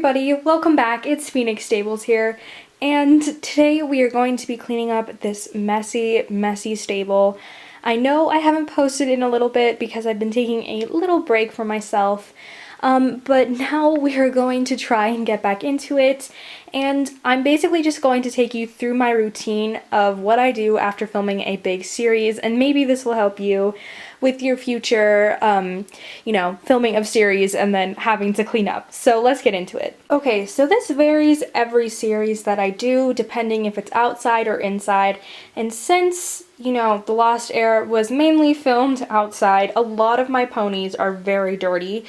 everybody, welcome back. It's Phoenix Stables here, and today we are going to be cleaning up this messy stable. I know I haven't posted in a little bit because I've been taking a little break for myself, but now we are going to try and get back into it, and I'm basically just going to take you through my routine of what I do after filming a big series, and maybe this will help you with your future, filming of series and then having to clean up. So let's get into it. Okay, so this varies every series that I do, depending if it's outside or inside. And since, The Lost Heir was mainly filmed outside, a lot of my ponies are very dirty.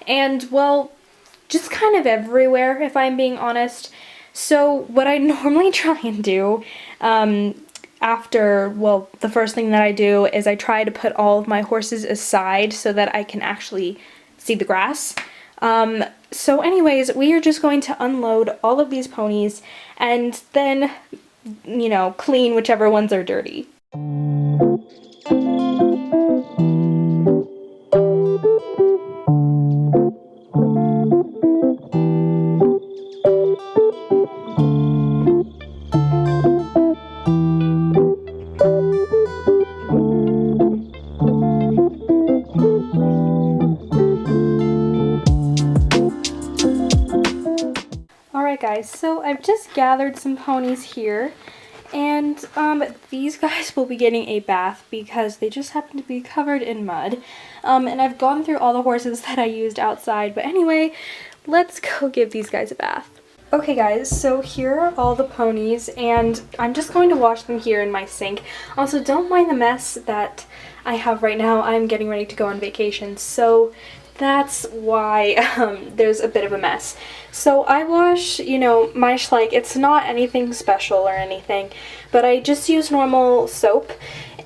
And, well, just kind of everywhere, if I'm being honest. So what I normally try and do, the first thing that I do is I try to put all of my horses aside so that I can actually see the grass. So anyways, we are just going to unload all of these ponies and then, clean whichever ones are dirty. Alright guys, so I've just gathered some ponies here, and these guys will be getting a bath because they just happen to be covered in mud. And I've gone through all the horses that I used outside, but anyway, let's go give these guys a bath. Okay guys, so here are all the ponies, and I'm just going to wash them here in my sink. Also, don't mind the mess that I have right now. I'm getting ready to go on vacation, so that's why there's a bit of a mess. So I wash, my Schleich. It's not anything special or anything, but I just use normal soap,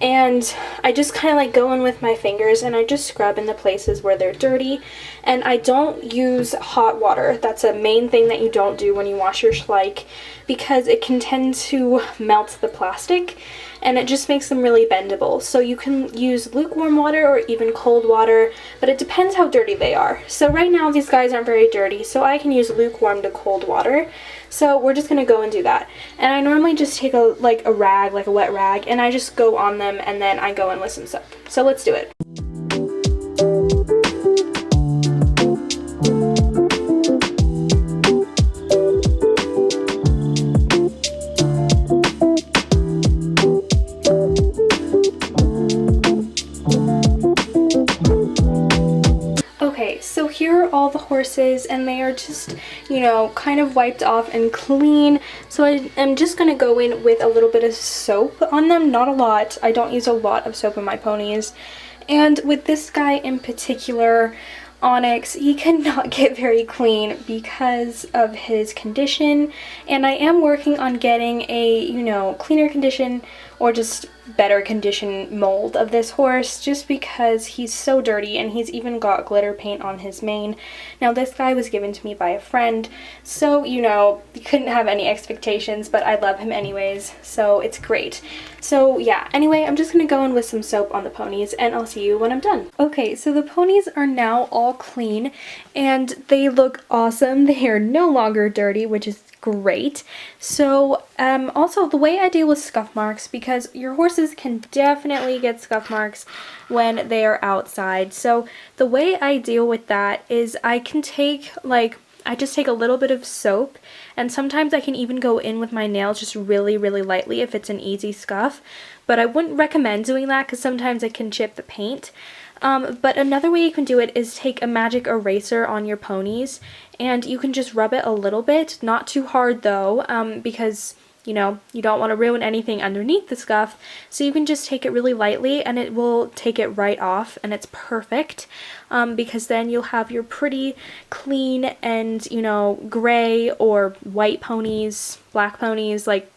and I just kind of like go in with my fingers and I just scrub in the places where they're dirty. And I don't use hot water. That's a main thing that you don't do when you wash your Schleich, because it can tend to melt the plastic and it just makes them really bendable. So you can use lukewarm water or even cold water, but it depends how dirty they are. So right now these guys aren't very dirty, so I can use lukewarm to cold water. So we're just gonna go and do that. And I normally just take a rag, like a wet rag, and I just go on them and then I go in with some soap. So let's do it. Okay, so here are all the horses, and they are just, kind of wiped off and clean. So I'm just going to go in with a little bit of soap on them, not a lot. I don't use a lot of soap on my ponies. And with this guy in particular, Onyx, he cannot get very clean because of his condition, and I am working on getting a, cleaner condition or just better condition mold of this horse, just because he's so dirty and he's even got glitter paint on his mane. Now this guy was given to me by a friend, so you couldn't have any expectations, but I love him anyways, so it's great. So yeah, anyway, I'm just gonna go in with some soap on the ponies and I'll see you when I'm done. Okay, so the ponies are now all clean and they look awesome. They are no longer dirty, which is great. So also the way I deal with scuff marks, because your horses can definitely get scuff marks when they are outside. So the way I deal with that is I can take I just take a little bit of soap, and sometimes I can even go in with my nails just really lightly if it's an easy scuff, but I wouldn't recommend doing that because sometimes it can chip the paint. But another way you can do it is take a magic eraser on your ponies, and you can just rub it a little bit, not too hard though, because you don't want to ruin anything underneath the scuff, so you can just take it really lightly and it will take it right off, and it's perfect, because then you'll have your pretty clean and, gray or white ponies, black ponies. Like,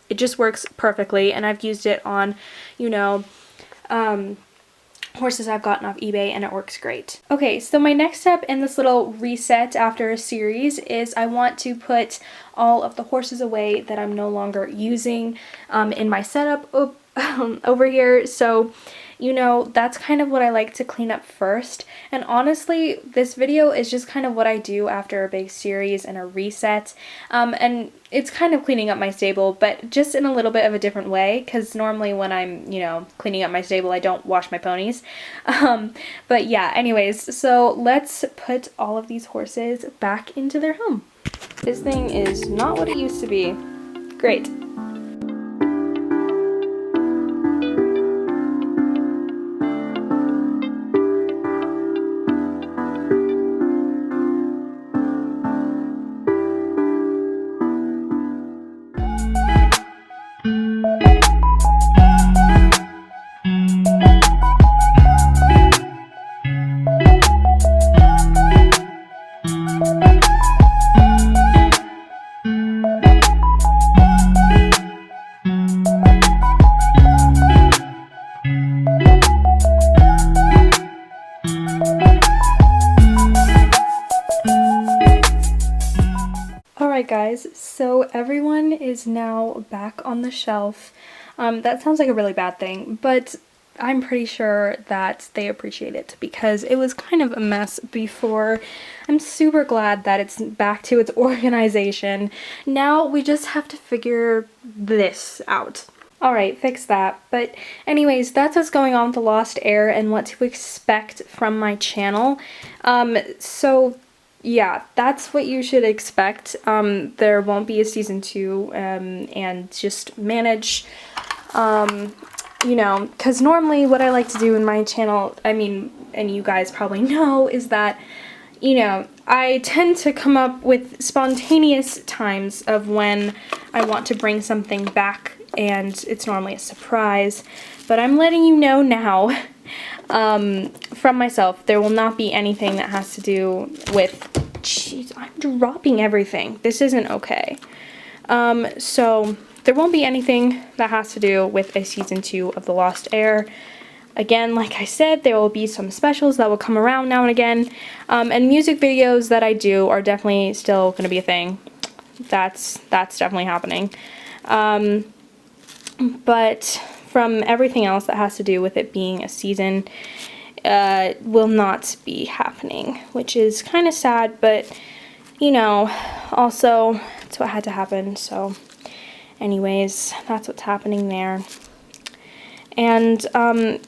it just works perfectly, and I've used it on, horses I've gotten off eBay, and it works great. Okay, so my next step in this little reset after a series is I want to put all of the horses away that I'm no longer using in my setup over here. So you know, that's kind of what I like to clean up first. And honestly, this video is just kind of what I do after a big series and a reset. And it's kind of cleaning up my stable, but just in a little bit of a different way, because normally when I'm, you know, cleaning up my stable, I don't wash my ponies. But yeah, anyways, so let's put all of these horses back into their home. This thing is not what it used to be. Great. Alright guys, so everyone is now back on the shelf. That sounds like a really bad thing, but I'm pretty sure that they appreciate it because it was kind of a mess before. I'm super glad that it's back to its organization. Now we just have to figure this out. Alright, fix that. But anyways, that's what's going on with the Lost Heir and what to expect from my channel. So yeah, that's what you should expect. There won't be a season 2, and just manage, you know, because normally what I like to do in my channel, I mean, and you guys probably know, is that, you know, I tend to come up with spontaneous times of when I want to bring something back, and it's normally a surprise, but I'm letting you know now, from myself, there will not be anything that has to do with, jeez, I'm dropping everything. This isn't okay. So there won't be anything that has to do with a season 2 of The Lost Heir. Again, like I said, there will be some specials that will come around now and again, and music videos that I do are definitely still going to be a thing. That's definitely happening. But from everything else that has to do with it being a season, will not be happening, which is kind of sad, but you know, also it's what had to happen. So anyways, that's what's happening there. And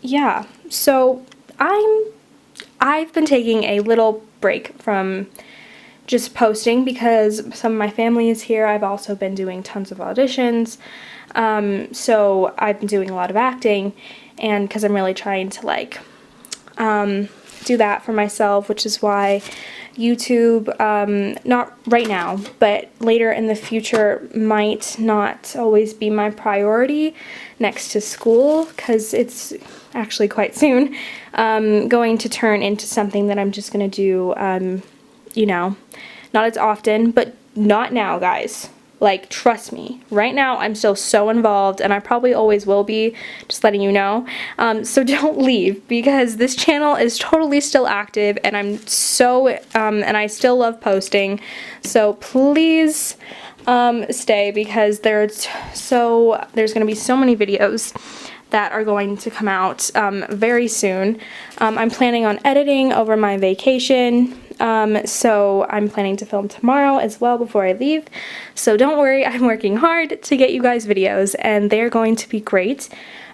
yeah, so I've been taking a little break from just posting because some of my family is here. I've also been doing tons of auditions, so I've been doing a lot of acting, and because I'm really trying to like do that for myself, which is why YouTube, not right now, but later in the future, might not always be my priority next to school, because it's actually quite soon going to turn into something that I'm just going to do, you know, not as often, but not now, guys. Like, trust me, right now I'm still so involved, and I probably always will be, just letting you know. So don't leave, because this channel is totally still active, and I'm so, and I still love posting. So please stay, because there's going to be so many videos that are going to come out very soon. I'm planning on editing over my vacation. So I'm planning to film tomorrow as well before I leave. So don't worry, I'm working hard to get you guys videos, and they're going to be great.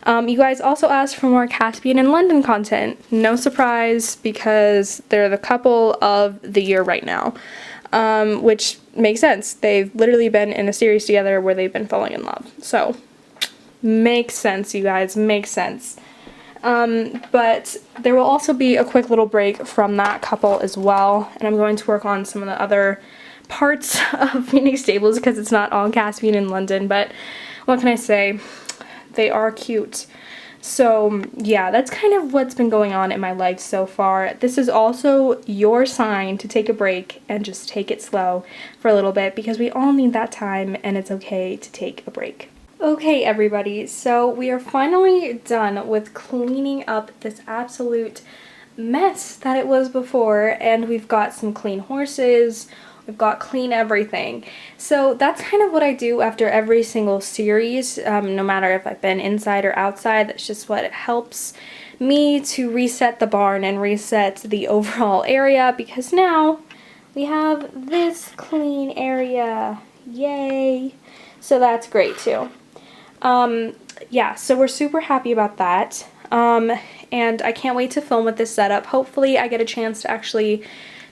You guys also asked for more Caspian and London content. No surprise, because they're the couple of the year right now. Which makes sense. They've literally been in a series together where they've been falling in love. So makes sense, you guys, makes sense. But there will also be a quick little break from that couple as well, and I'm going to work on some of the other parts of Phoenix Stables because it's not all Caspian in London, but what can I say? They are cute. So yeah, that's kind of what's been going on in my life so far. This is also your sign to take a break and just take it slow for a little bit, because we all need that time, and it's okay to take a break. Okay everybody, so we are finally done with cleaning up this absolute mess that it was before, and we've got some clean horses, we've got clean everything. So that's kind of what I do after every single series, no matter if I've been inside or outside. That's just what it helps me to reset the barn and reset the overall area, because now we have this clean area. Yay! So that's great too. Yeah, so we're super happy about that. And I can't wait to film with this setup. Hopefully I get a chance to actually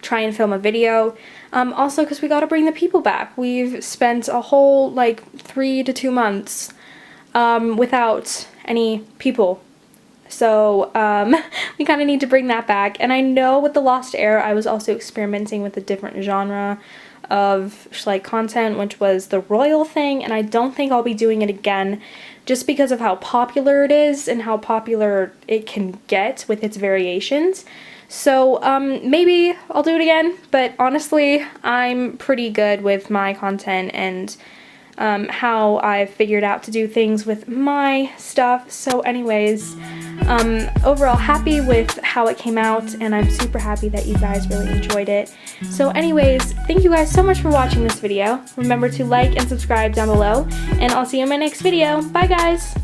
try and film a video. Also, because we got to bring the people back. We've spent a whole like 3 to 2 months without any people. So we kind of need to bring that back. And I know with the Lost Heir, I was also experimenting with a different genre of like content, which was the royal thing, and I don't think I'll be doing it again just because of how popular it is and how popular it can get with its variations. So maybe I'll do it again, but honestly I'm pretty good with my content and how I've figured out to do things with my stuff. So anyways, overall happy with how it came out, and I'm super happy that you guys really enjoyed it. So anyways, thank you guys so much for watching this video. Remember to like and subscribe down below, and I'll see you in my next video. Bye guys!